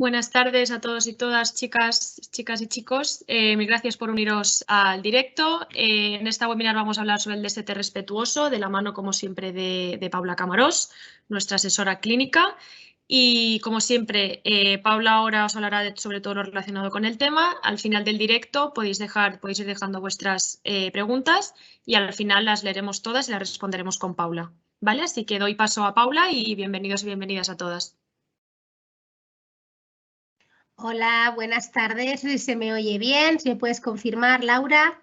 Buenas tardes a todos y todas, chicas y chicos. Mil gracias por uniros al directo. En esta webinar vamos a hablar sobre el destete respetuoso, de la mano, como siempre, de Paula Camarós, nuestra asesora clínica. Y, como siempre, Paula ahora os hablará sobre todo lo relacionado con el tema. Al final del directo podéis ir dejando vuestras preguntas y al final las leeremos todas y las responderemos con Paula. ¿Vale? Así que doy paso a Paula y bienvenidos y bienvenidas a todas. Hola, buenas tardes. ¿Se me oye bien? ¿Se me puedes confirmar, Laura?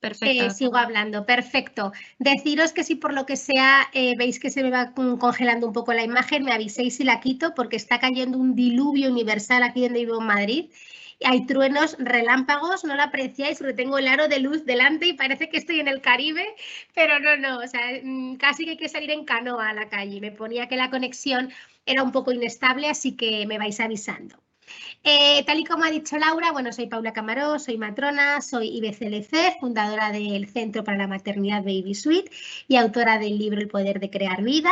Perfecto. Sigo hablando, perfecto. Deciros que si por lo que sea veis que se me va congelando un poco la imagen, me aviséis y la quito porque está cayendo un diluvio universal aquí donde vivo en Madrid. Hay truenos, relámpagos, no lo apreciáis porque tengo el aro de luz delante y parece que estoy en el Caribe, pero no, o sea, casi que hay que salir en canoa a la calle. Me ponía que la conexión era un poco inestable, así que me vais avisando. Tal y como ha dicho Laura, bueno, soy Paula Camarós, soy matrona, soy IBCLC, fundadora del Centro para la Maternidad Baby Suite y autora del libro El Poder de Crear Vida.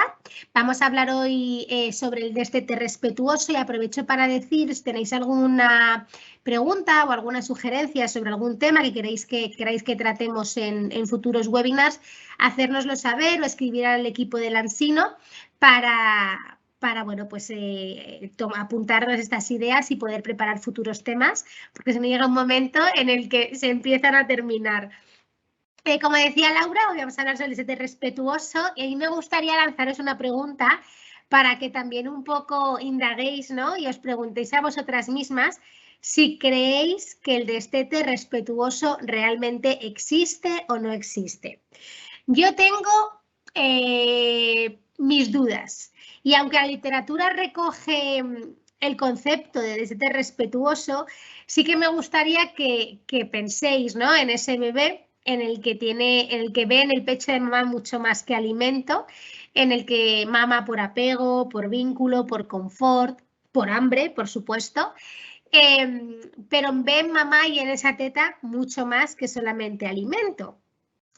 Vamos a hablar hoy sobre el destete respetuoso y aprovecho para decir si tenéis alguna pregunta o alguna sugerencia sobre algún tema que queráis que tratemos en futuros webinars, hacérnoslo saber o escribir al equipo del Ansino para bueno, pues apuntarnos estas ideas y poder preparar futuros temas, porque se me llega un momento en el que se empiezan a terminar. Como decía Laura, hoy vamos a hablar sobre el destete respetuoso y a mí me gustaría lanzaros una pregunta para que también un poco indaguéis, ¿no? Y os preguntéis a vosotras mismas si creéis que el destete respetuoso realmente existe o no existe. Yo tengo mis dudas y aunque la literatura recoge el concepto de destete respetuoso, sí que me gustaría que penséis, ¿no?, en ese bebé en el que ve en el pecho de mamá mucho más que alimento, en el que mama por apego, por vínculo, por confort, por hambre, por supuesto, pero ve en mamá y en esa teta mucho más que solamente alimento.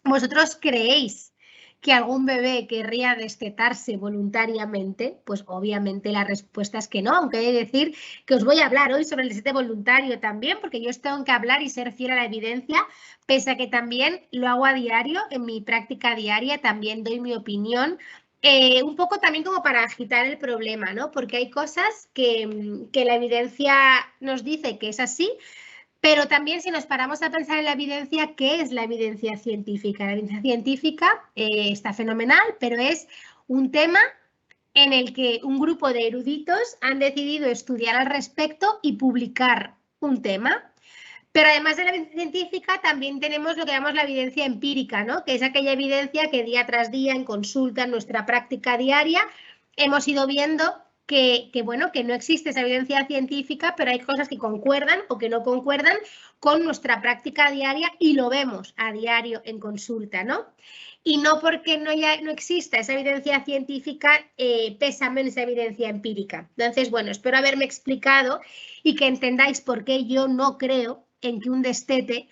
¿Vosotros creéis que algún bebé querría destetarse voluntariamente? Pues obviamente la respuesta es que no, aunque he de decir que os voy a hablar hoy sobre el destete voluntario también, porque yo os tengo que hablar y ser fiel a la evidencia, pese a que también lo hago a diario, en mi práctica diaria también doy mi opinión, un poco también como para agitar el problema, ¿no? Porque hay cosas que la evidencia nos dice que es así, pero también si nos paramos a pensar en la evidencia, ¿qué es la evidencia científica? La evidencia científica está fenomenal, pero es un tema en el que un grupo de eruditos han decidido estudiar al respecto y publicar un tema. Pero además de la evidencia científica, también tenemos lo que llamamos la evidencia empírica, ¿no?, que es aquella evidencia que día tras día, en consulta, en nuestra práctica diaria, hemos ido viendo que no existe esa evidencia científica, pero hay cosas que concuerdan o que no concuerdan con nuestra práctica diaria y lo vemos a diario en consulta, ¿no? Y no porque no exista esa evidencia científica, pesa menos esa evidencia empírica. Entonces, bueno, espero haberme explicado y que entendáis por qué yo no creo en que un destete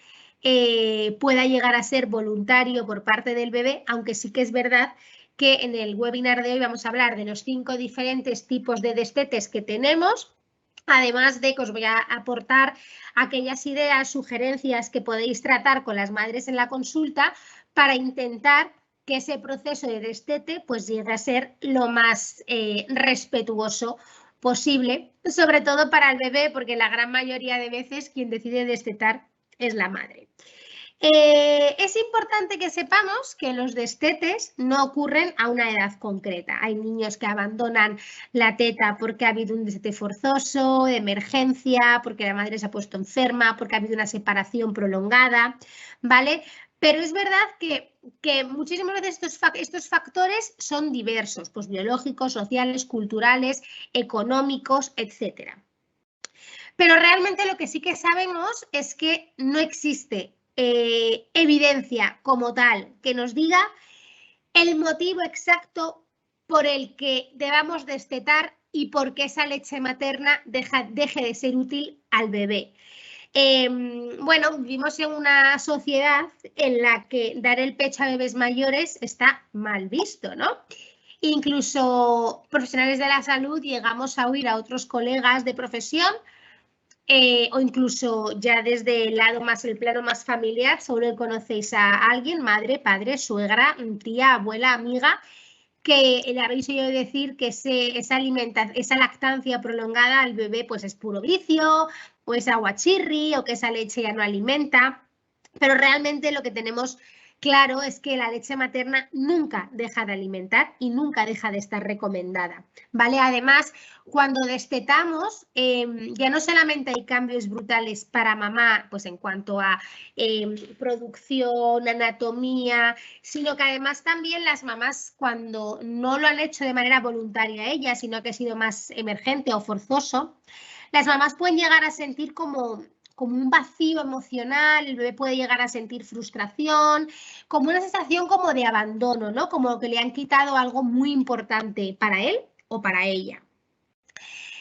pueda llegar a ser voluntario por parte del bebé, aunque sí que es verdad que en el webinar de hoy vamos a hablar de los 5 diferentes tipos de destetes que tenemos, además de que os voy a aportar aquellas ideas, sugerencias que podéis tratar con las madres en la consulta para intentar que ese proceso de destete pues llegue a ser lo más respetuoso posible, sobre todo para el bebé, porque la gran mayoría de veces quien decide destetar es la madre. Es importante que sepamos que los destetes no ocurren a una edad concreta. Hay niños que abandonan la teta porque ha habido un destete forzoso, de emergencia, porque la madre se ha puesto enferma, porque ha habido una separación prolongada, ¿vale? Pero es verdad que muchísimas veces estos factores son diversos, pues biológicos, sociales, culturales, económicos, etc. Pero realmente lo que sí que sabemos es que no existe evidencia como tal que nos diga el motivo exacto por el que debamos destetar y por qué esa leche materna deje de ser útil al bebé. Bueno, vivimos en una sociedad en la que dar el pecho a bebés mayores está mal visto, ¿no? Incluso profesionales de la salud llegamos a oír a otros colegas de profesión o incluso ya desde el lado más, el plano más familiar, seguro que conocéis a alguien, madre, padre, suegra, tía, abuela, amiga, que le habéis oído decir que esa lactancia prolongada al bebé pues es puro vicio, o es aguachirri, o que esa leche ya no alimenta. Pero realmente lo que tenemos claro es que la leche materna nunca deja de alimentar y nunca deja de estar recomendada, ¿vale? Además, cuando destetamos, ya no solamente hay cambios brutales para mamá, pues en cuanto a producción, anatomía, sino que además también las mamás, cuando no lo han hecho de manera voluntaria ellas, sino que ha sido más emergente o forzoso, las mamás pueden llegar a sentir como un vacío emocional, el bebé puede llegar a sentir frustración, como una sensación como de abandono, ¿no? Como que le han quitado algo muy importante para él o para ella.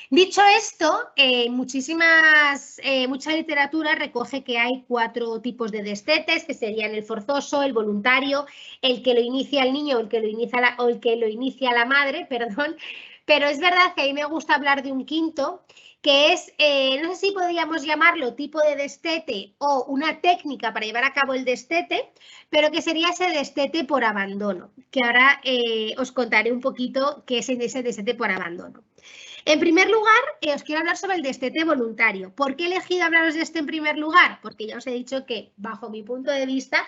Dicho esto, mucha literatura recoge que hay 4 tipos de destetes, que serían el forzoso, el voluntario, el que lo inicia el niño o el que lo inicia la madre, perdón. Pero es verdad que a mí me gusta hablar de un quinto, que es, no sé si podríamos llamarlo tipo de destete o una técnica para llevar a cabo el destete, pero que sería ese destete por abandono, que ahora os contaré un poquito qué es ese destete por abandono. En primer lugar, os quiero hablar sobre el destete voluntario. ¿Por qué he elegido hablaros de este en primer lugar? Porque ya os he dicho que, bajo mi punto de vista,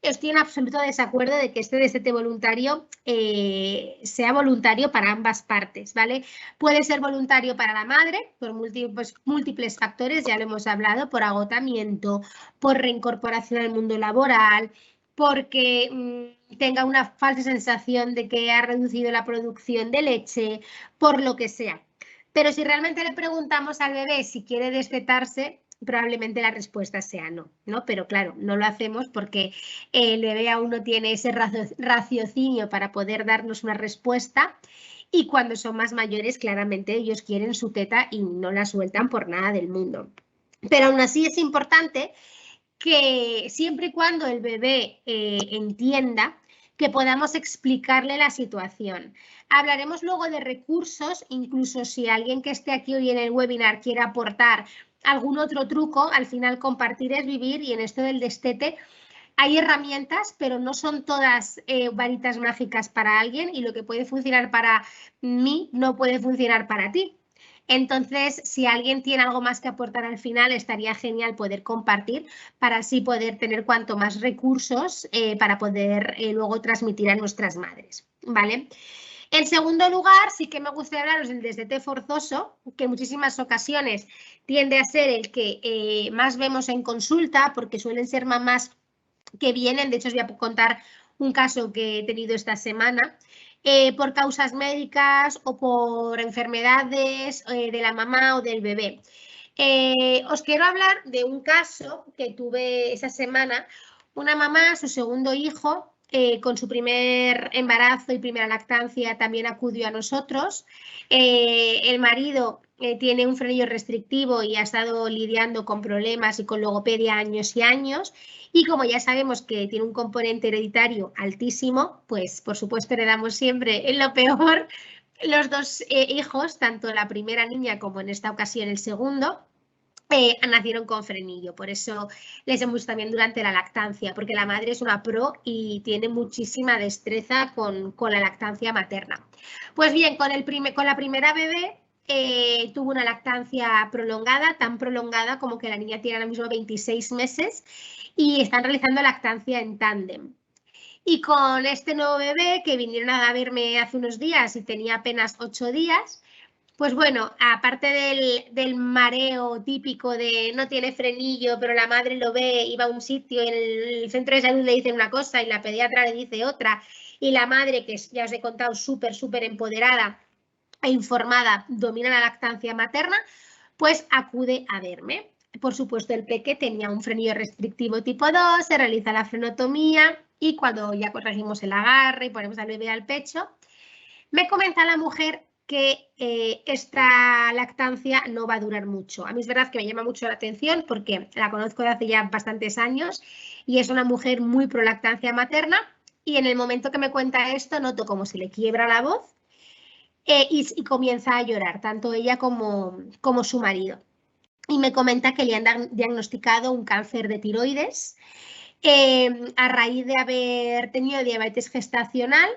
estoy en absoluto desacuerdo de que este destete voluntario sea voluntario para ambas partes, ¿vale? Puede ser voluntario para la madre por múltiples factores, ya lo hemos hablado, por agotamiento, por reincorporación al mundo laboral, porque tenga una falsa sensación de que ha reducido la producción de leche, por lo que sea. Pero si realmente le preguntamos al bebé si quiere destetarse, probablemente la respuesta sea no, ¿no? Pero claro, no lo hacemos porque el bebé aún no tiene ese raciocinio para poder darnos una respuesta y cuando son más mayores, claramente ellos quieren su teta y no la sueltan por nada del mundo. Pero aún así es importante que siempre y cuando el bebé entienda, que podamos explicarle la situación. Hablaremos luego de recursos, incluso si alguien que esté aquí hoy en el webinar quiere aportar algún otro truco, al final compartir es vivir y en esto del destete hay herramientas, pero no son todas varitas mágicas para alguien y lo que puede funcionar para mí no puede funcionar para ti. Entonces, si alguien tiene algo más que aportar al final, estaría genial poder compartir para así poder tener cuanto más recursos para poder luego transmitir a nuestras madres, ¿vale? En segundo lugar, sí que me gustaría hablaros del destete forzoso, que en muchísimas ocasiones tiende a ser el que más vemos en consulta, porque suelen ser mamás que vienen, de hecho os voy a contar un caso que he tenido esta semana, por causas médicas o por enfermedades de la mamá o del bebé. Os quiero hablar de un caso que tuve esa semana, una mamá, su segundo hijo, con su primer embarazo y primera lactancia también acudió a nosotros. El marido tiene un frenillo restrictivo y ha estado lidiando con problemas y con logopedia años y años. Y como ya sabemos que tiene un componente hereditario altísimo, pues por supuesto heredamos siempre en lo peor. Los 2 hijos, tanto la primera niña como en esta ocasión el segundo, nacieron con frenillo, por eso les hemos visto también durante la lactancia, porque la madre es una pro y tiene muchísima destreza con la lactancia materna. Pues bien, con la primera bebé tuvo una lactancia prolongada, tan prolongada como que la niña tiene ahora mismo 26 meses y están realizando lactancia en tándem. Y con este nuevo bebé que vinieron a verme hace unos días y tenía apenas 8 días, pues bueno, aparte del mareo típico de no tiene frenillo, pero la madre lo ve y va a un sitio y en el centro de salud le dicen una cosa y la pediatra le dice otra, y la madre, que ya os he contado, súper empoderada e informada, domina la lactancia materna, pues acude a verme. Por supuesto, el peque tenía un frenillo restrictivo tipo 2, se realiza la frenotomía y cuando ya corregimos el agarre y ponemos al bebé al pecho, me comenta la mujer que esta lactancia no va a durar mucho. A mí es verdad que me llama mucho la atención porque la conozco de hace ya bastantes años y es una mujer muy pro lactancia materna y en el momento que me cuenta esto noto como se le quiebra la voz y comienza a llorar, tanto ella como su marido. Y me comenta que le han diagnosticado un cáncer de tiroides a raíz de haber tenido diabetes gestacional.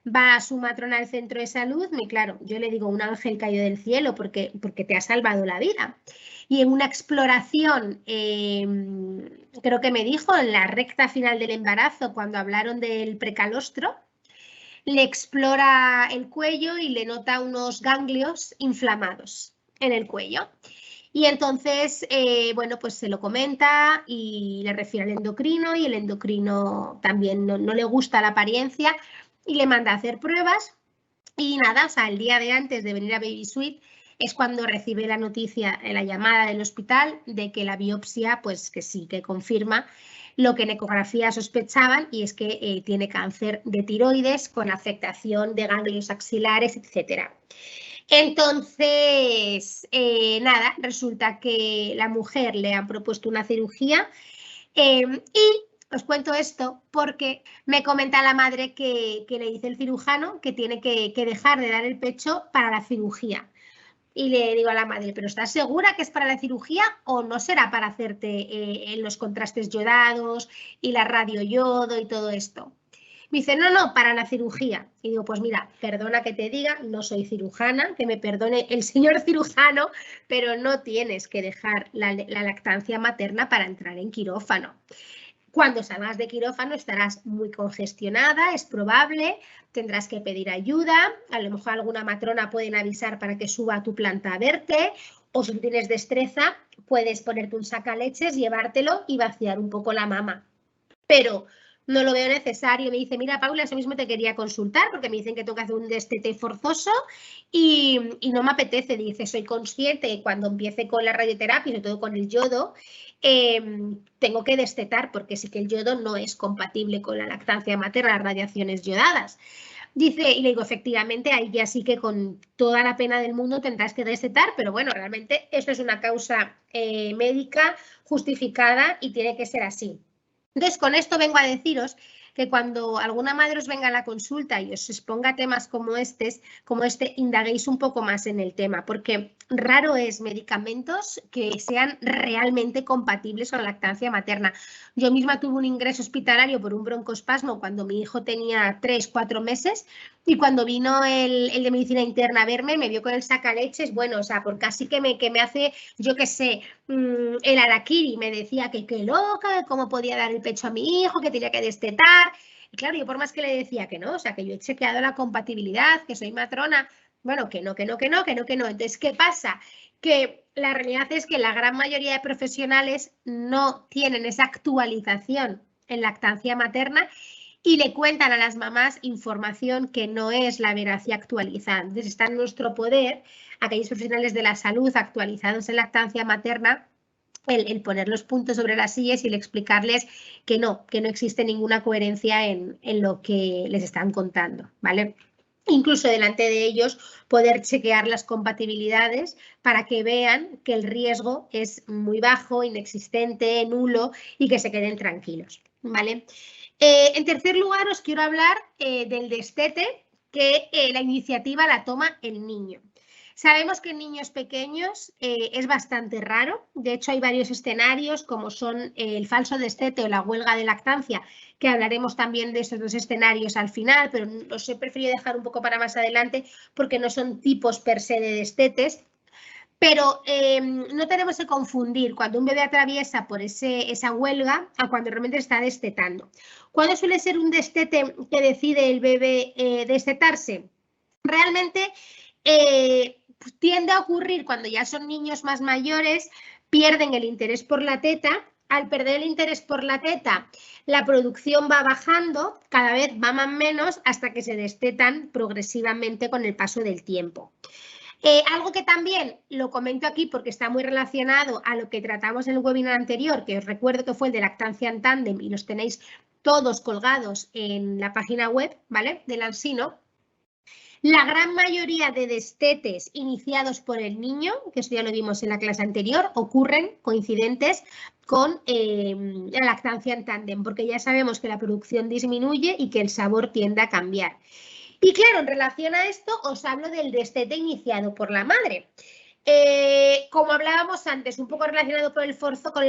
Va a su matrona al centro de salud, y claro, yo le digo, un ángel cayó del cielo porque te ha salvado la vida. Y en una exploración, creo que me dijo, en la recta final del embarazo, cuando hablaron del precalostro, le explora el cuello y le nota unos ganglios inflamados en el cuello. Y entonces, bueno, pues se lo comenta y le refiere al endocrino y el endocrino también no le gusta la apariencia y le manda a hacer pruebas. Y nada, o sea, el día de antes de venir a Baby Sweet es cuando recibe la noticia en la llamada del hospital de que la biopsia, pues que sí, que confirma lo que en ecografía sospechaban, y es que tiene cáncer de tiroides con afectación de ganglios axilares, etcétera. Entonces, nada, resulta que la mujer le han propuesto una cirugía y os cuento esto porque me comenta la madre que le dice el cirujano que tiene que dejar de dar el pecho para la cirugía. Y le digo a la madre, ¿pero estás segura que es para la cirugía o no será para hacerte los contrastes yodados y la radioyodo y todo esto? Me dice, no, para la cirugía. Y digo, pues mira, perdona que te diga, no soy cirujana, que me perdone el señor cirujano, pero no tienes que dejar la lactancia materna para entrar en quirófano. Cuando salgas de quirófano estarás muy congestionada, es probable, tendrás que pedir ayuda, a lo mejor alguna matrona pueden avisar para que suba a tu planta a verte, o si tienes destreza, puedes ponerte un sacaleches, llevártelo y vaciar un poco la mama. Pero no lo veo necesario. Me dice, mira, Paula, eso mismo te quería consultar porque me dicen que tengo que hacer un destete forzoso y no me apetece. Dice, soy consciente que cuando empiece con la radioterapia, sobre todo con el yodo, tengo que destetar porque sí que el yodo no es compatible con la lactancia materna, las radiaciones yodadas. Dice, y le digo, efectivamente, ahí ya sí que con toda la pena del mundo tendrás que destetar, pero bueno, realmente esto es una causa médica justificada y tiene que ser así. Entonces, con esto vengo a deciros que cuando alguna madre os venga a la consulta y os exponga temas como este, indaguéis un poco más en el tema, porque raro es medicamentos que sean realmente compatibles con la lactancia materna. Yo misma tuve un ingreso hospitalario por un broncoespasmo cuando mi hijo tenía 3-4 meses y cuando vino el de medicina interna a verme, me vio con el sacaleches, bueno, o sea, por casi que me hace, yo qué sé, el harakiri, me decía que qué loca, cómo podía dar el pecho a mi hijo, que tenía que destetar. Y claro, yo por más que le decía que no, o sea, que yo he chequeado la compatibilidad, que soy matrona, bueno, que no. Entonces, ¿qué pasa? Que la realidad es que la gran mayoría de profesionales no tienen esa actualización en lactancia materna y le cuentan a las mamás información que no es la veraz y actualizada. Entonces, está en nuestro poder, aquellos profesionales de la salud actualizados en lactancia materna, el poner los puntos sobre las sillas y el explicarles que no existe ninguna coherencia en lo que les están contando, ¿vale? Incluso delante de ellos poder chequear las compatibilidades para que vean que el riesgo es muy bajo, inexistente, nulo y que se queden tranquilos, ¿vale? En tercer lugar, os quiero hablar del destete, que la iniciativa la toma el niño. Sabemos que en niños pequeños es bastante raro, de hecho hay varios escenarios como son el falso destete o la huelga de lactancia, que hablaremos también de estos dos escenarios al final, pero los he preferido dejar un poco para más adelante porque no son tipos per se de destetes. Pero no tenemos que confundir cuando un bebé atraviesa por esa huelga a cuando realmente está destetando. ¿Cuándo suele ser un destete que decide el bebé destetarse? Realmente tiende a ocurrir cuando ya son niños más mayores, pierden el interés por la teta. Al perder el interés por la teta, la producción va bajando, cada vez maman menos hasta que se destetan progresivamente con el paso del tiempo. Algo que también lo comento aquí porque está muy relacionado a lo que tratamos en el webinar anterior, que os recuerdo que fue el de lactancia en tándem y los tenéis todos colgados en la página web, ¿vale? Del Ansino. La gran mayoría de destetes iniciados por el niño, que eso ya lo vimos en la clase anterior, ocurren coincidentes con la lactancia en tándem, porque ya sabemos que la producción disminuye y que el sabor tiende a cambiar. Y claro, en relación a esto os hablo del destete iniciado por la madre. Como hablábamos antes, un poco relacionado con el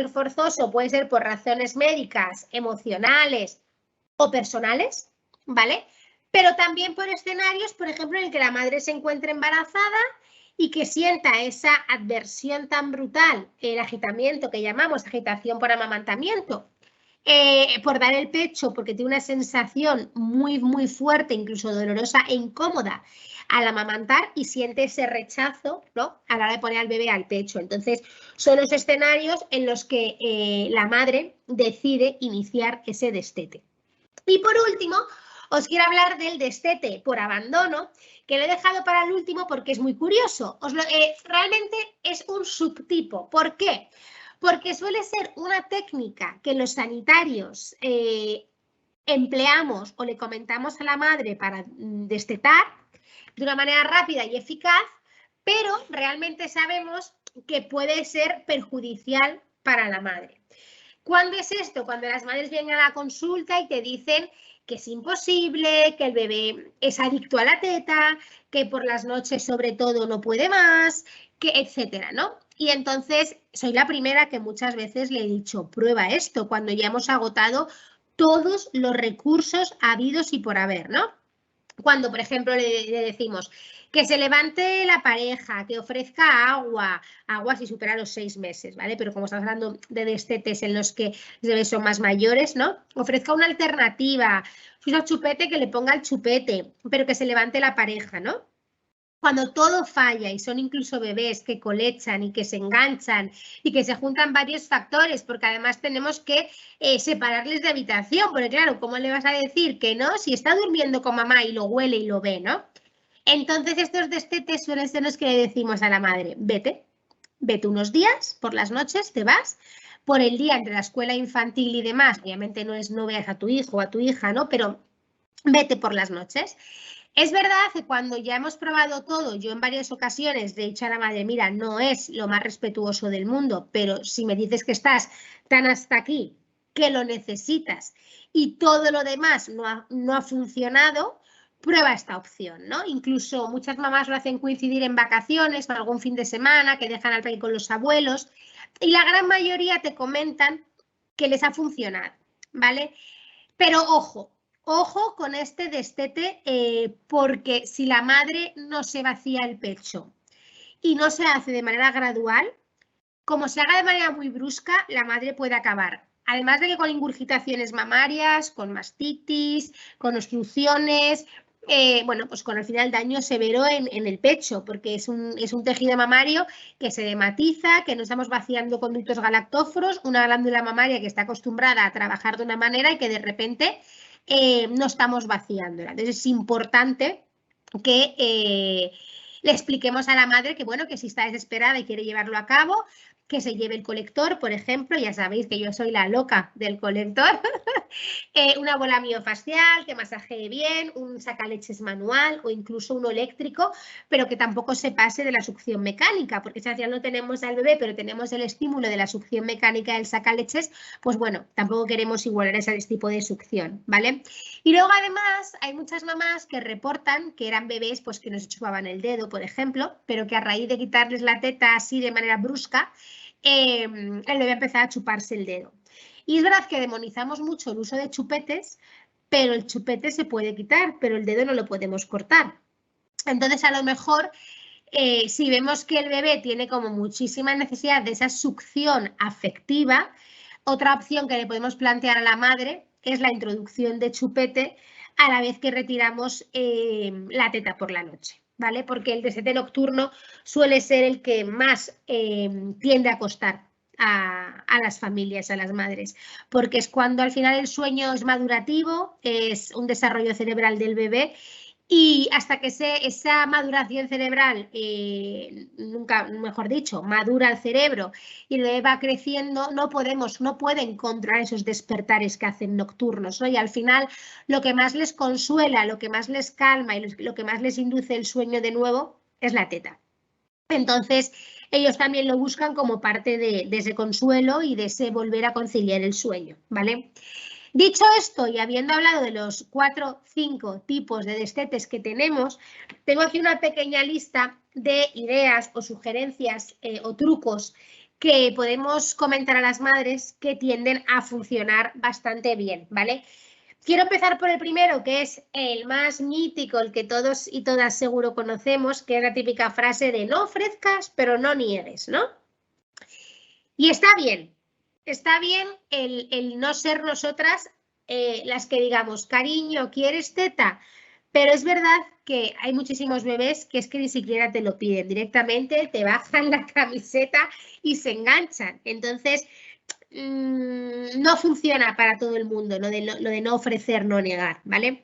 forzoso, puede ser por razones médicas, emocionales o personales, ¿vale? Pero también por escenarios, por ejemplo, en el que la madre se encuentre embarazada y que sienta esa adversión tan brutal, el agitamiento que llamamos agitación por amamantamiento, por dar el pecho, porque tiene una sensación muy, muy fuerte, incluso dolorosa e incómoda al amamantar y siente ese rechazo, ¿no?, a la hora de poner al bebé al pecho. Entonces, son los escenarios en los que la madre decide iniciar ese destete. Y por último, os quiero hablar del destete por abandono, que lo he dejado para el último porque es muy curioso. Realmente es un subtipo. ¿Por qué? Porque suele ser una técnica que los sanitarios empleamos o le comentamos a la madre para destetar de una manera rápida y eficaz, pero realmente sabemos que puede ser perjudicial para la madre. ¿Cuándo es esto? Cuando las madres vienen a la consulta y te dicen que es imposible, que el bebé es adicto a la teta, que por las noches sobre todo no puede más, que etcétera, ¿no? Y entonces soy la primera que muchas veces le he dicho, prueba esto, cuando ya hemos agotado todos los recursos habidos y por haber, ¿no? Cuando, por ejemplo, le decimos que se levante la pareja, que ofrezca agua si supera los 6 meses, ¿vale? Pero como estamos hablando de destetes en los que los bebés son más mayores, ¿no? Ofrezca una alternativa, si usa chupete, que le ponga el chupete, pero que se levante la pareja, ¿no? Cuando todo falla y son incluso bebés que colechan y que se enganchan y que se juntan varios factores, porque además tenemos que separarles de habitación, porque claro, ¿cómo le vas a decir que no si está durmiendo con mamá y lo huele y lo ve, ¿no? Entonces estos destetes suelen ser los que le decimos a la madre, vete unos días, por las noches te vas, por el día entre la escuela infantil y demás, obviamente no veas a tu hijo o a tu hija, ¿no? Pero vete por las noches. Es verdad que cuando ya hemos probado todo, yo en varias ocasiones le he dicho a la madre, mira, no es lo más respetuoso del mundo, pero si me dices que estás tan hasta aquí, que lo necesitas y todo lo demás no ha funcionado, prueba esta opción, ¿no? Incluso muchas mamás lo hacen coincidir en vacaciones o algún fin de semana, que dejan al peque con los abuelos, y la gran mayoría te comentan que les ha funcionado, ¿vale? Pero ojo con este destete, porque si la madre no se vacía el pecho y no se hace de manera gradual, como se haga de manera muy brusca, la madre puede acabar. Además de que con ingurgitaciones mamarias, con mastitis, con obstrucciones, bueno, pues con al final daño severo en el pecho, porque es un tejido mamario que se dematiza, que no estamos vaciando conductos galactóforos, una glándula mamaria que está acostumbrada a trabajar de una manera y que de repente no estamos vaciándola. Entonces es importante que le expliquemos a la madre que, bueno, que si está desesperada y quiere llevarlo a cabo, que se lleve el colector, por ejemplo, ya sabéis que yo soy la loca del colector, una bola miofacial que masajee bien, un sacaleches manual o incluso uno eléctrico, pero que tampoco se pase de la succión mecánica, porque si al final no tenemos al bebé, pero tenemos el estímulo de la succión mecánica del sacaleches, pues bueno, tampoco queremos igualar ese tipo de succión, ¿vale? Y luego además hay muchas mamás que reportan que eran bebés pues que no se chupaban el dedo, por ejemplo, pero que a raíz de quitarles la teta así de manera brusca, el bebé empezó a chuparse el dedo. Y es verdad que demonizamos mucho el uso de chupetes, pero el chupete se puede quitar, pero el dedo no lo podemos cortar. Entonces, a lo mejor, si vemos que el bebé tiene como muchísima necesidad de esa succión afectiva, otra opción que le podemos plantear a la madre es la introducción de chupete a la vez que retiramos la teta por la noche, ¿vale? Porque el destete nocturno suele ser el que más tiende a costar a las familias, a las madres, porque es cuando al final el sueño es madurativo, es un desarrollo cerebral del bebé Y hasta que esa maduración cerebral, nunca, mejor dicho, madura el cerebro y el bebé va creciendo, no pueden controlar esos despertares que hacen nocturnos, ¿no? Y al final lo que más les consuela, lo que más les calma y lo que más les induce el sueño de nuevo es la teta. Entonces, ellos también lo buscan como parte de ese consuelo y de ese volver a conciliar el sueño, ¿vale? Dicho esto, y habiendo hablado de los 4 o 5 tipos de destetes que tenemos, tengo aquí una pequeña lista de ideas o sugerencias o trucos que podemos comentar a las madres que tienden a funcionar bastante bien, ¿vale? Quiero empezar por el primero, que es el más mítico, el que todos y todas seguro conocemos, que es la típica frase de no ofrezcas, pero no niegues, ¿no? Y está bien el no ser nosotras las que digamos, cariño, ¿quieres teta? Pero es verdad que hay muchísimos bebés que es que ni siquiera te lo piden, directamente te bajan la camiseta y se enganchan. Entonces, no funciona para todo el mundo, lo de no ofrecer, no negar, ¿vale?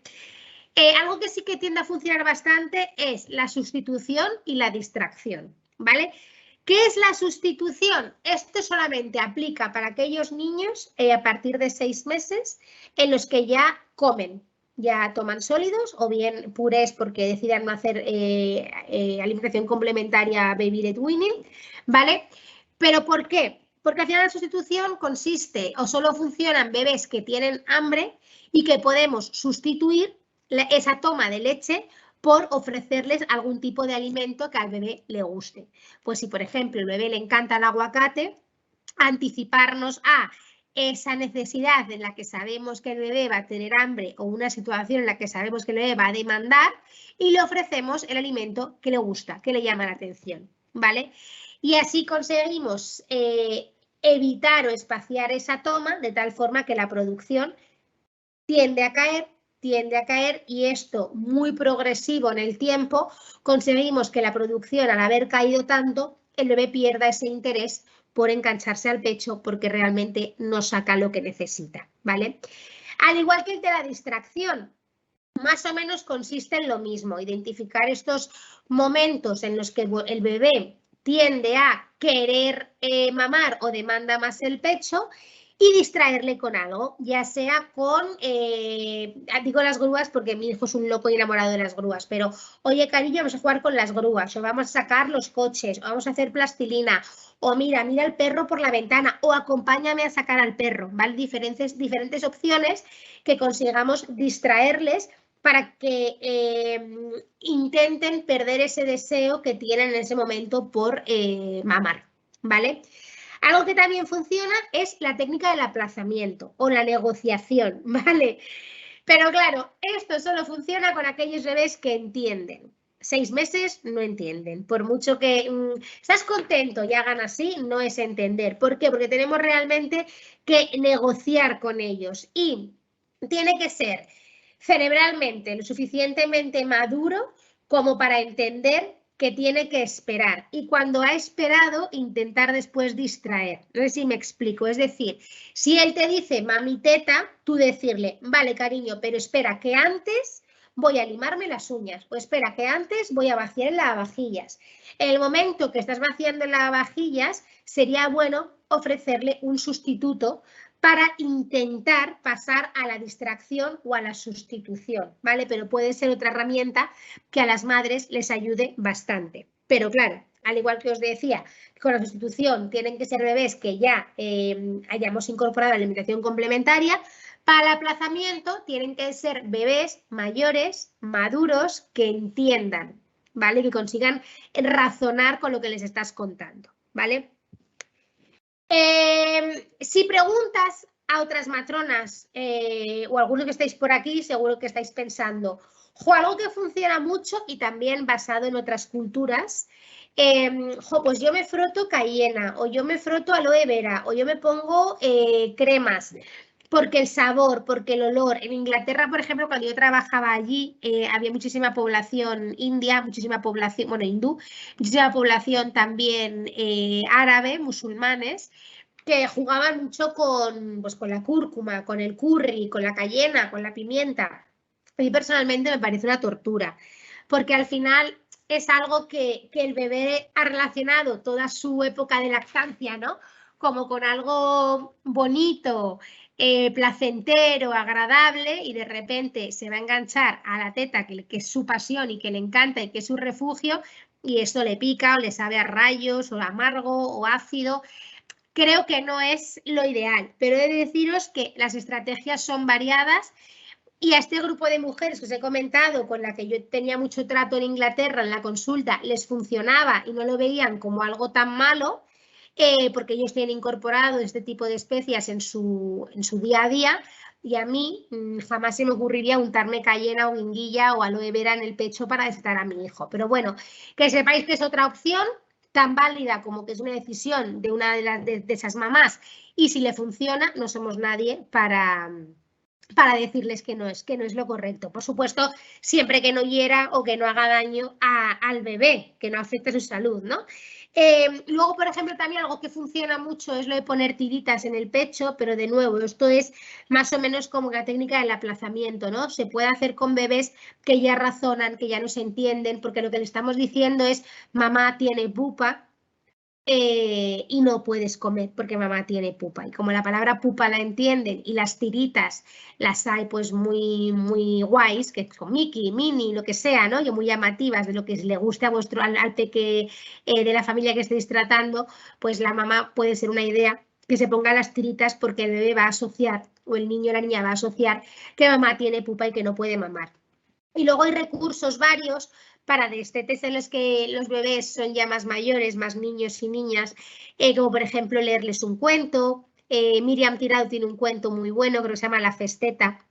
Algo que sí que tiende a funcionar bastante es la sustitución y la distracción, ¿vale? ¿Qué es la sustitución? Esto solamente aplica para aquellos niños a partir de 6 meses en los que ya comen, ya toman sólidos o bien purés porque decidan no hacer alimentación complementaria baby led weaning, ¿vale? ¿Pero por qué? Porque al final la sustitución consiste o solo funcionan bebés que tienen hambre y que podemos sustituir esa toma de leche por ofrecerles algún tipo de alimento que al bebé le guste. Pues si, por ejemplo, al bebé le encanta el aguacate, anticiparnos a esa necesidad en la que sabemos que el bebé va a tener hambre o una situación en la que sabemos que el bebé va a demandar y le ofrecemos el alimento que le gusta, que le llama la atención, ¿vale? Y así conseguimos evitar o espaciar esa toma de tal forma que la producción tiende a caer y esto muy progresivo en el tiempo, conseguimos que la producción, al haber caído tanto, el bebé pierda ese interés por engancharse al pecho porque realmente no saca lo que necesita, ¿vale? Al igual que el de la distracción, más o menos consiste en lo mismo, identificar estos momentos en los que el bebé tiende a querer mamar o demanda más el pecho y distraerle con algo, ya sea con, digo las grúas porque mi hijo es un loco y enamorado de las grúas, pero oye cariño, vamos a jugar con las grúas, o vamos a sacar los coches, o vamos a hacer plastilina, o mira el perro por la ventana, o acompáñame a sacar al perro, ¿vale? Diferentes opciones que consigamos distraerles para que intenten perder ese deseo que tienen en ese momento por mamar, ¿vale? Algo que también funciona es la técnica del aplazamiento o la negociación, ¿vale? Pero claro, esto solo funciona con aquellos bebés que entienden. 6 meses no entienden. Por mucho que estás contento y hagan así, no es entender. ¿Por qué? Porque tenemos realmente que negociar con ellos y tiene que ser cerebralmente lo suficientemente maduro como para entender que tiene que esperar y cuando ha esperado intentar después distraer. No sé si me explico, es decir, si él te dice mami teta, tú decirle vale cariño, pero espera que antes voy a limarme las uñas o espera que antes voy a vaciar el lavavajillas. En el momento que estás vaciando el lavavajillas sería bueno ofrecerle un sustituto para intentar pasar a la distracción o a la sustitución, ¿vale? Pero puede ser otra herramienta que a las madres les ayude bastante. Pero claro, al igual que os decía, con la sustitución tienen que ser bebés que ya hayamos incorporado a la alimentación complementaria. Para el aplazamiento tienen que ser bebés mayores, maduros, que entiendan, ¿vale? Que consigan razonar con lo que les estás contando, ¿vale? Si preguntas a otras matronas o algunos que estáis por aquí, seguro que estáis pensando, algo que funciona mucho y también basado en otras culturas, pues yo me froto cayena o yo me froto aloe vera o yo me pongo cremas. Porque el sabor, porque el olor. En Inglaterra, por ejemplo, cuando yo trabajaba allí, había muchísima población india, muchísima población, bueno, hindú, muchísima población también árabe, musulmanes, que jugaban mucho con la cúrcuma, con el curry, con la cayena, con la pimienta. A mí personalmente me parece una tortura, porque al final es algo que el bebé ha relacionado toda su época de lactancia, ¿no? Como con algo bonito, placentero, agradable, y de repente se va a enganchar a la teta, que es su pasión y que le encanta y que es su refugio, y esto le pica o le sabe a rayos o amargo o ácido. Creo que no es lo ideal, pero he de deciros que las estrategias son variadas. Y a este grupo de mujeres que os he comentado, con la que yo tenía mucho trato en Inglaterra en la consulta, les funcionaba y no lo veían como algo tan malo, porque ellos tienen incorporado este tipo de especias en su día a día, y a mí jamás se me ocurriría untarme cayena o guinguilla o aloe vera en el pecho para destetar a mi hijo. Pero bueno, que sepáis que es otra opción tan válida como que es una decisión de una de esas mamás, y si le funciona, no somos nadie para decirles que no es lo correcto. Por supuesto, siempre que no hiera o que no haga daño al bebé, que no afecte su salud, ¿no? Luego, por ejemplo, también algo que funciona mucho es lo de poner tiritas en el pecho, pero de nuevo, esto es más o menos como la técnica del aplazamiento, ¿no? Se puede hacer con bebés que ya razonan, que ya no se entienden, porque lo que le estamos diciendo es, mamá tiene pupa, y no puedes comer porque mamá tiene pupa. Y como la palabra pupa la entienden y las tiritas las hay pues muy, muy guays, que son Mickey, Minnie, lo que sea, ¿no? Y muy llamativas de lo que le guste a al peque de la familia que estéis tratando, pues la mamá puede ser una idea que se ponga las tiritas, porque el bebé va a asociar, o el niño o la niña va a asociar, que mamá tiene pupa y que no puede mamar. Y luego hay recursos varios para destetes en los que los bebés son ya más mayores, más niños y niñas, como por ejemplo leerles un cuento. Miriam Tirado tiene un cuento muy bueno, creo que se llama La Festeta,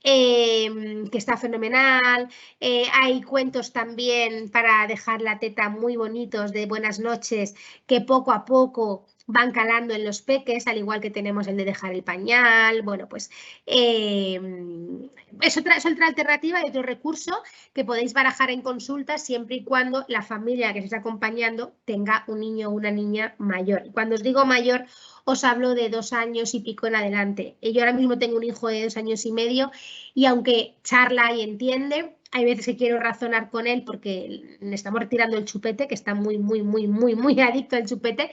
que está fenomenal. Hay cuentos también para dejar la teta muy bonitos, de buenas noches, que poco a poco van calando en los peques, al igual que tenemos el de dejar el pañal. Bueno, pues es otra alternativa y otro recurso que podéis barajar en consulta, siempre y cuando la familia que os está acompañando tenga un niño o una niña mayor. Cuando os digo mayor, os hablo de 2 años y pico en adelante. Yo ahora mismo tengo un hijo de 2 años y medio, y aunque charla y entiende, hay veces que quiero razonar con él porque le estamos retirando el chupete, que está muy, muy, muy, muy, muy adicto al chupete.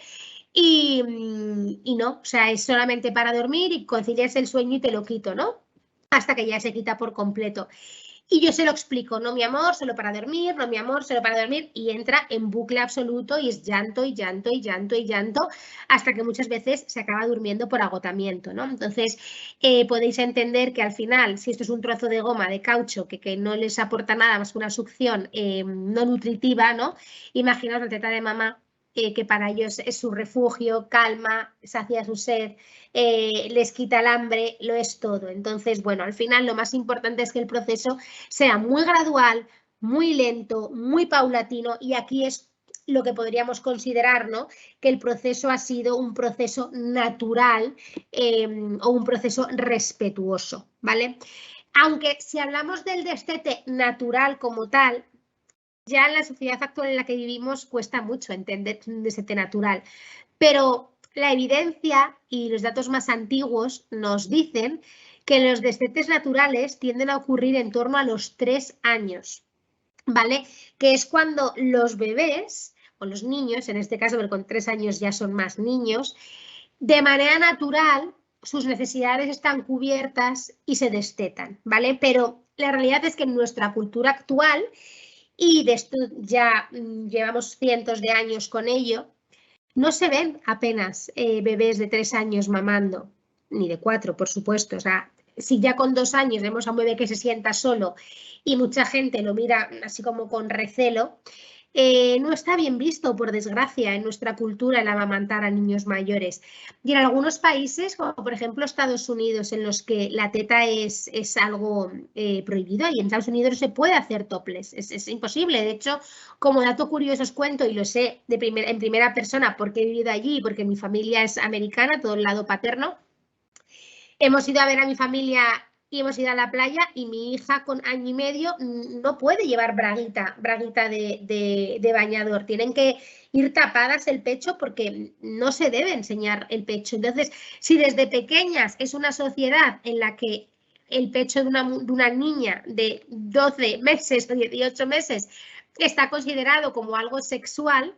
Y no, o sea, es solamente para dormir y concilias el sueño y te lo quito, ¿no? Hasta que ya se quita por completo. Y yo se lo explico, no mi amor, solo para dormir, no mi amor, solo para dormir, y entra en bucle absoluto y es llanto y llanto y llanto y llanto, hasta que muchas veces se acaba durmiendo por agotamiento, ¿no? Entonces, podéis entender que al final, si esto es un trozo de goma, de caucho, que no les aporta nada más que una succión no nutritiva, ¿no? Imaginaos la teta de mamá, que para ellos es su refugio, calma, sacia su sed, les quita el hambre, lo es todo. Entonces, bueno, al final lo más importante es que el proceso sea muy gradual, muy lento, muy paulatino, y aquí es lo que podríamos considerar, ¿no? Que el proceso ha sido un proceso natural, o un proceso respetuoso, ¿vale? Aunque si hablamos del destete natural como tal, ya en la sociedad actual en la que vivimos cuesta mucho entender un destete natural, pero la evidencia y los datos más antiguos nos dicen que los destetes naturales tienden a ocurrir en torno a los 3 años, ¿vale? Que es cuando los bebés, o los niños, en este caso, pero con 3 años ya son más niños, de manera natural sus necesidades están cubiertas y se destetan, ¿vale? Pero la realidad es que en nuestra cultura actual, y de esto ya llevamos cientos de años con ello, no se ven apenas bebés de 3 años mamando, ni de 4, por supuesto. O sea, si ya con 2 años vemos a un bebé que se sienta solo y mucha gente lo mira así como con recelo, no está bien visto, por desgracia, en nuestra cultura el amamantar a niños mayores. Y en algunos países, como por ejemplo Estados Unidos, en los que la teta es algo prohibido, y en Estados Unidos no se puede hacer topless, es imposible. De hecho, como dato curioso os cuento, y lo sé en primera persona porque he vivido allí, porque mi familia es americana, todo el lado paterno. Hemos ido a ver a mi familia y hemos ido a la playa, y mi hija con 1 año y medio no puede llevar braguita de bañador. Tienen que ir tapadas el pecho porque no se debe enseñar el pecho. Entonces, si desde pequeñas es una sociedad en la que el pecho de una niña de 12 meses o 18 meses está considerado como algo sexual,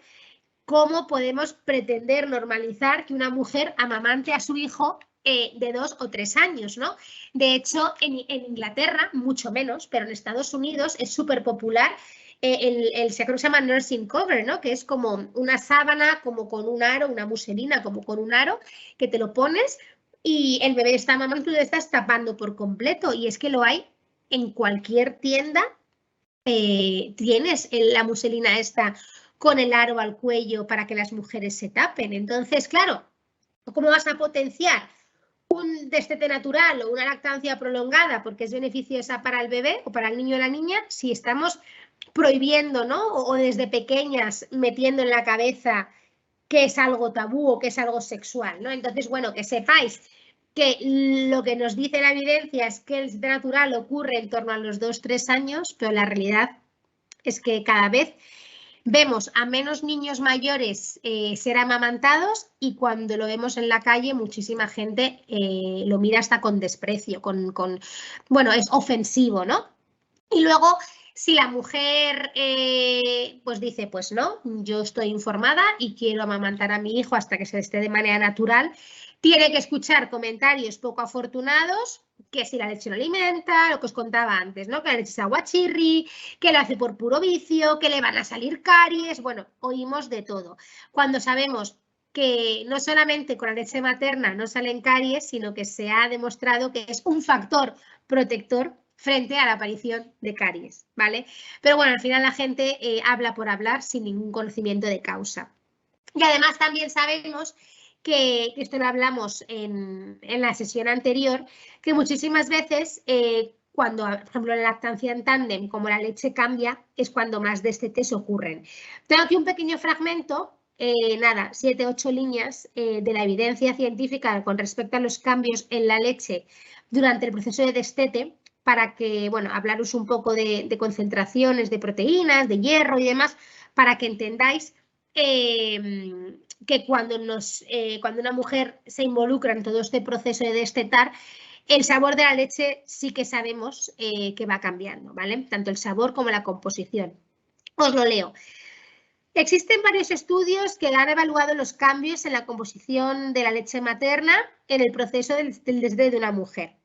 ¿cómo podemos pretender normalizar que una mujer amamante a su hijo de 2 o 3 años, ¿no? De hecho, en Inglaterra, mucho menos, pero en Estados Unidos es súper popular el creo que se llama nursing cover, ¿no? Que es como una sábana, como con un aro, una muselina, como con un aro, que te lo pones y el bebé está mamando y tú le estás tapando por completo. Y es que lo hay en cualquier tienda. Tienes la muselina esta con el aro al cuello para que las mujeres se tapen. Entonces, claro, ¿cómo vas a potenciar un destete natural o una lactancia prolongada porque es beneficiosa para el bebé o para el niño o la niña si estamos prohibiendo, ¿no? O desde pequeñas metiendo en la cabeza que es algo tabú o que es algo sexual, ¿no? Entonces, bueno, que sepáis que lo que nos dice la evidencia es que el destete natural ocurre en torno a los 2-3 años, pero la realidad es que cada vez vemos a menos niños mayores ser amamantados y cuando lo vemos en la calle muchísima gente lo mira hasta con desprecio, bueno, es ofensivo, ¿no? Y luego, si la mujer pues dice, pues no, yo estoy informada y quiero amamantar a mi hijo hasta que se esté de manera natural, tiene que escuchar comentarios poco afortunados, que si la leche no alimenta, lo que os contaba antes, ¿no? Que la leche es aguachirri, que lo hace por puro vicio, que le van a salir caries, bueno, oímos de todo. Cuando sabemos que no solamente con la leche materna no salen caries, sino que se ha demostrado que es un factor protector frente a la aparición de caries, ¿vale? Pero bueno, al final la gente habla por hablar sin ningún conocimiento de causa. Y además también sabemos que esto lo hablamos en la sesión anterior, que muchísimas veces cuando, por ejemplo, en la lactancia en tándem, como la leche cambia, es cuando más destetes ocurren. Tengo aquí un pequeño fragmento, nada, 7-8 líneas de la evidencia científica con respecto a los cambios en la leche durante el proceso de destete, para que, bueno, hablaros un poco de concentraciones de proteínas, de hierro y demás, para que entendáis que cuando una mujer se involucra en todo este proceso de destetar, el sabor de la leche sí que sabemos que va cambiando, ¿vale? Tanto el sabor como la composición. Os lo leo. Existen varios estudios que han evaluado los cambios en la composición de la leche materna en el proceso del destete de una mujer.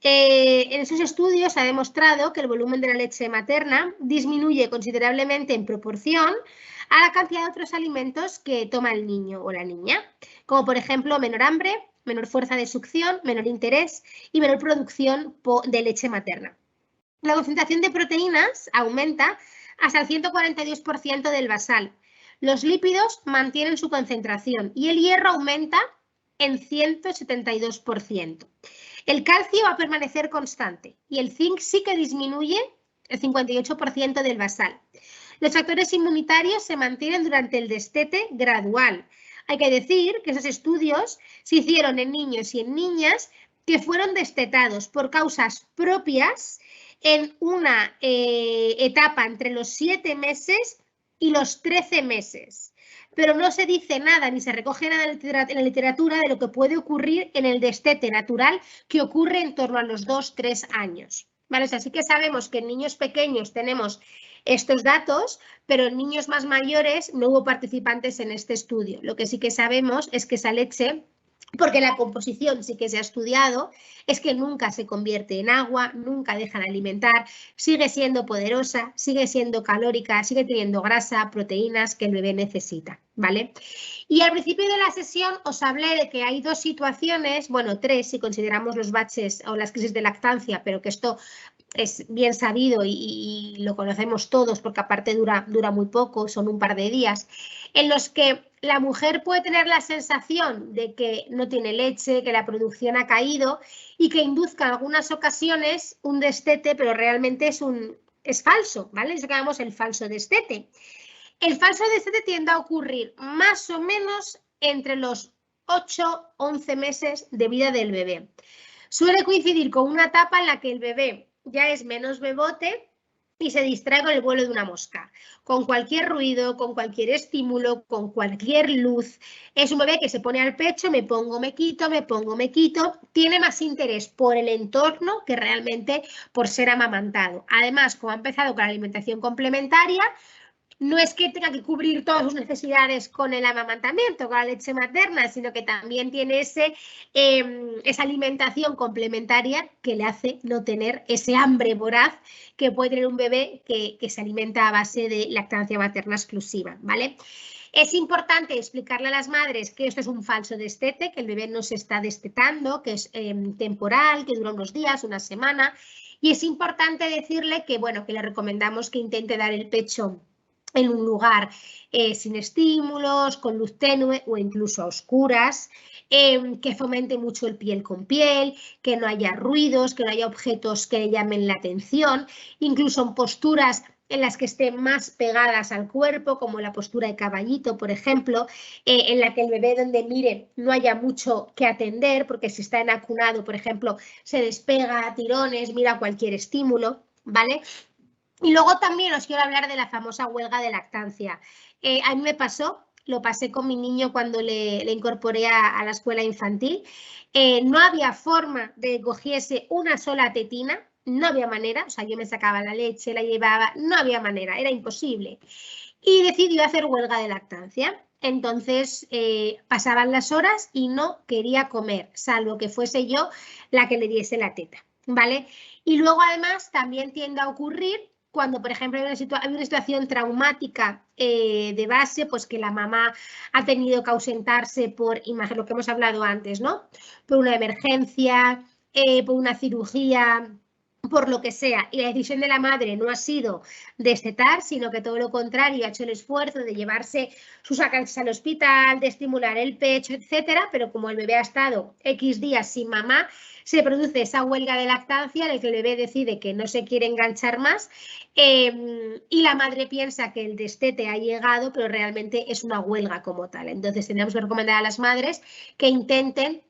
En esos estudios se ha demostrado que el volumen de la leche materna disminuye considerablemente en proporción a la cantidad de otros alimentos que toma el niño o la niña, como por ejemplo menor hambre, menor fuerza de succión, menor interés y menor producción de leche materna. La concentración de proteínas aumenta hasta el 142% del basal. Los lípidos mantienen su concentración y el hierro aumenta en 172%. El calcio va a permanecer constante y el zinc sí que disminuye el 58% del basal. Los factores inmunitarios se mantienen durante el destete gradual. Hay que decir que esos estudios se hicieron en niños y en niñas que fueron destetados por causas propias en una etapa entre los 7 meses y los 13 meses. Pero no se dice nada ni se recoge nada en la literatura de lo que puede ocurrir en el destete natural que ocurre en torno a los 2-3 años. ¿Vale? O sea, sí que sabemos que en niños pequeños tenemos estos datos, pero en niños más mayores no hubo participantes en este estudio. Lo que sí que sabemos es que esa leche, porque la composición sí que se ha estudiado, es que nunca se convierte en agua, nunca deja de alimentar, sigue siendo poderosa, sigue siendo calórica, sigue teniendo grasa, proteínas que el bebé necesita, ¿vale? Y al principio de la sesión os hablé de que hay 2 situaciones, bueno, 3 si consideramos los baches o las crisis de lactancia, pero que esto es bien sabido y lo conocemos todos porque aparte dura muy poco, son un par de días, en los que la mujer puede tener la sensación de que no tiene leche, que la producción ha caído y que induzca en algunas ocasiones un destete, pero realmente es falso, ¿vale? Eso que llamamos el falso destete. El falso destete tiende a ocurrir más o menos entre los 8-11 meses de vida del bebé. Suele coincidir con una etapa en la que el bebé ya es menos bebote y se distrae con el vuelo de una mosca, con cualquier ruido, con cualquier estímulo, con cualquier luz. Es un bebé que se pone al pecho, me pongo, me quito, me pongo, me quito. Tiene más interés por el entorno que realmente por ser amamantado. Además, como ha empezado con la alimentación complementaria, no es que tenga que cubrir todas sus necesidades con el amamantamiento, con la leche materna, sino que también tiene esa alimentación complementaria que le hace no tener ese hambre voraz que puede tener un bebé que se alimenta a base de lactancia materna exclusiva, ¿vale? Es importante explicarle a las madres que esto es un falso destete, que el bebé no se está destetando, que es temporal, que dura unos días, una semana. Y es importante decirle que, bueno, que le recomendamos que intente dar el pecho en un lugar sin estímulos, con luz tenue o incluso a oscuras, que fomente mucho el piel con piel, que no haya ruidos, que no haya objetos que le llamen la atención, incluso en posturas en las que estén más pegadas al cuerpo, como la postura de caballito, por ejemplo, en la que el bebé donde mire no haya mucho que atender, porque si está enacunado, por ejemplo, se despega a tirones, mira cualquier estímulo, ¿vale? Y luego también os quiero hablar de la famosa huelga de lactancia. A mí me pasó, lo pasé con mi niño cuando le incorporé a la escuela infantil. No había forma de que cogiese una sola tetina, no había manera, o sea, yo me sacaba la leche, la llevaba, no había manera, era imposible. Y decidió hacer huelga de lactancia. Entonces pasaban las horas y no quería comer, salvo que fuese yo la que le diese la teta, ¿vale? Y luego además también tiende a ocurrir cuando, por ejemplo, hay una situación traumática de base, pues que la mamá ha tenido que ausentarse por, imagino lo que hemos hablado antes, ¿no? Por una emergencia, por una cirugía, por lo que sea, y la decisión de la madre no ha sido destetar, sino que todo lo contrario, ha hecho el esfuerzo de llevarse sus acacias al hospital, de estimular el pecho, etcétera, pero como el bebé ha estado X días sin mamá, se produce esa huelga de lactancia en la que el bebé decide que no se quiere enganchar más y la madre piensa que el destete ha llegado, pero realmente es una huelga como tal. Entonces tendríamos que recomendar a las madres que intenten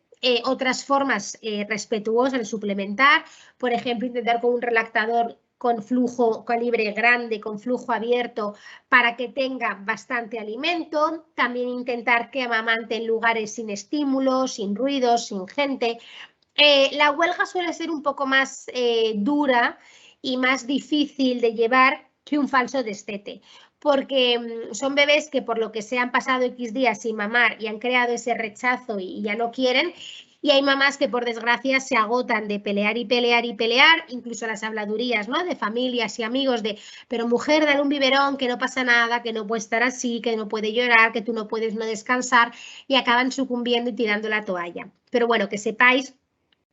otras formas respetuosas de suplementar, por ejemplo, intentar con un relactador con flujo calibre grande, con flujo abierto, para que tenga bastante alimento. También intentar que amamante en lugares sin estímulos, sin ruidos, sin gente. La huelga suele ser un poco más dura y más difícil de llevar que un falso destete, porque son bebés que por lo que se han pasado X días sin mamar y han creado ese rechazo y ya no quieren. Y hay mamás que por desgracia se agotan de pelear y pelear y pelear, incluso las habladurías, ¿no? De familias y amigos de, pero mujer, dale un biberón, que no pasa nada, que no puede estar así, que no puede llorar, que tú no puedes no descansar, y acaban sucumbiendo y tirando la toalla. Pero bueno, que sepáis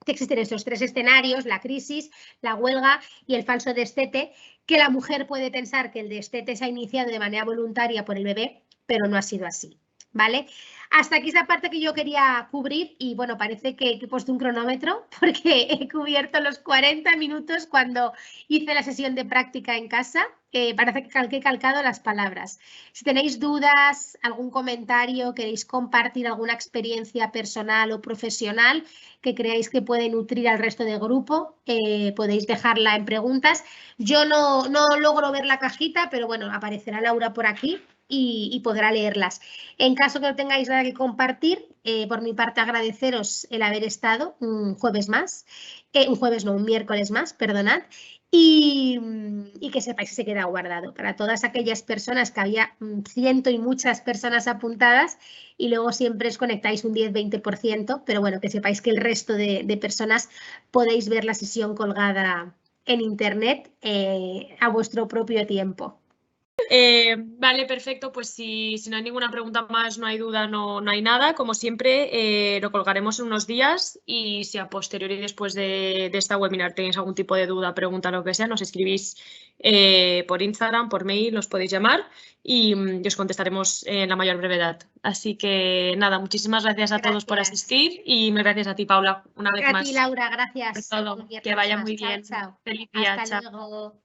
que existen estos tres escenarios, la crisis, la huelga y el falso destete, que la mujer puede pensar que el destete se ha iniciado de manera voluntaria por el bebé, pero no ha sido así, ¿vale? Hasta aquí es la parte que yo quería cubrir y bueno, parece que he puesto un cronómetro porque he cubierto los 40 minutos cuando hice la sesión de práctica en casa. Parece que he calcado las palabras. Si tenéis dudas, algún comentario, queréis compartir alguna experiencia personal o profesional que creáis que puede nutrir al resto del grupo, podéis dejarla en preguntas. Yo no logro ver la cajita, pero bueno, aparecerá Laura por aquí y podrá leerlas. En caso que no tengáis nada que compartir, por mi parte agradeceros el haber estado un jueves más, un miércoles más, perdonad, y que sepáis que se queda guardado para todas aquellas personas que había ciento y muchas personas apuntadas y luego siempre os conectáis un 10-20%, pero bueno, que sepáis que el resto de personas podéis ver la sesión colgada en internet a vuestro propio tiempo. Vale, perfecto. Pues si no hay ninguna pregunta más, no hay duda, no hay nada. Como siempre, lo colgaremos en unos días y si a posteriori después de esta webinar tenéis algún tipo de duda, pregunta, lo que sea, nos escribís por Instagram, por mail, os podéis llamar y os contestaremos en la mayor brevedad. Así que nada, muchísimas gracias a todos por asistir y gracias a ti, Paula, una vez más. A ti, Laura, gracias. Por todo. Que vaya muy bien. Chao. Feliz día. Hasta Chao. luego.